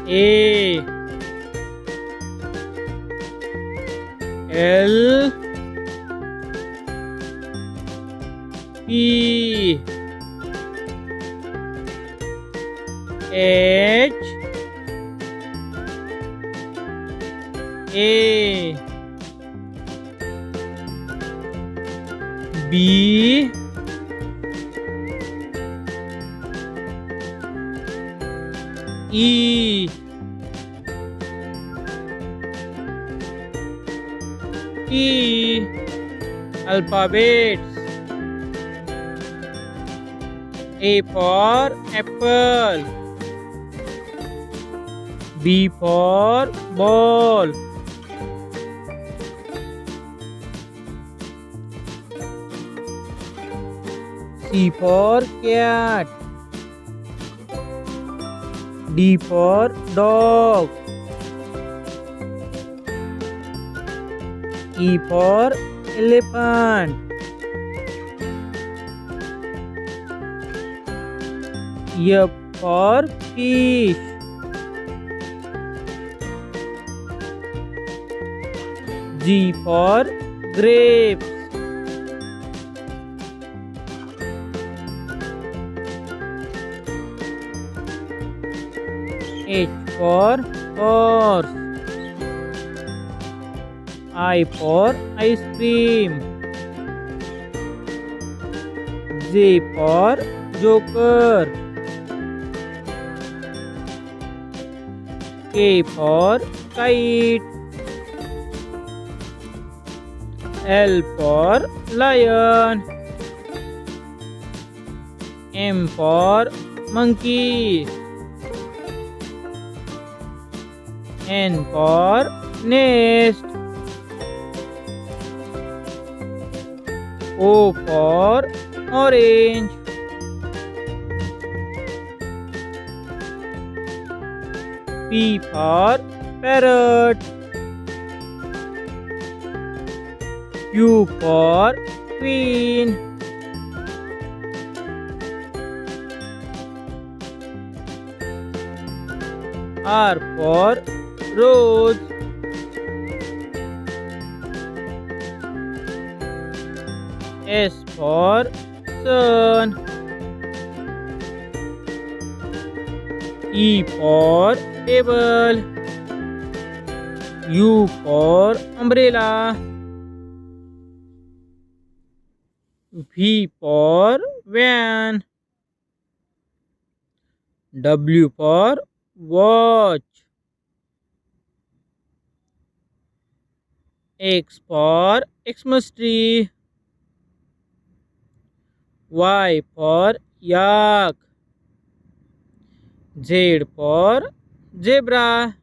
A L P H A B E T. Alphabets. A for apple. B for ball. C for cat. D for dog. E for elephant. F for fish. G for grapes. H for horse. I for ice cream. J for joker. K for kite. L for lion. M for monkey. N for nest. O for orange. P for parrot. Q for queen. R for rose. S for sun. E for table. U for umbrella. V for van. W for watch. X for Xmas tree. Y for yak. Z for zebra.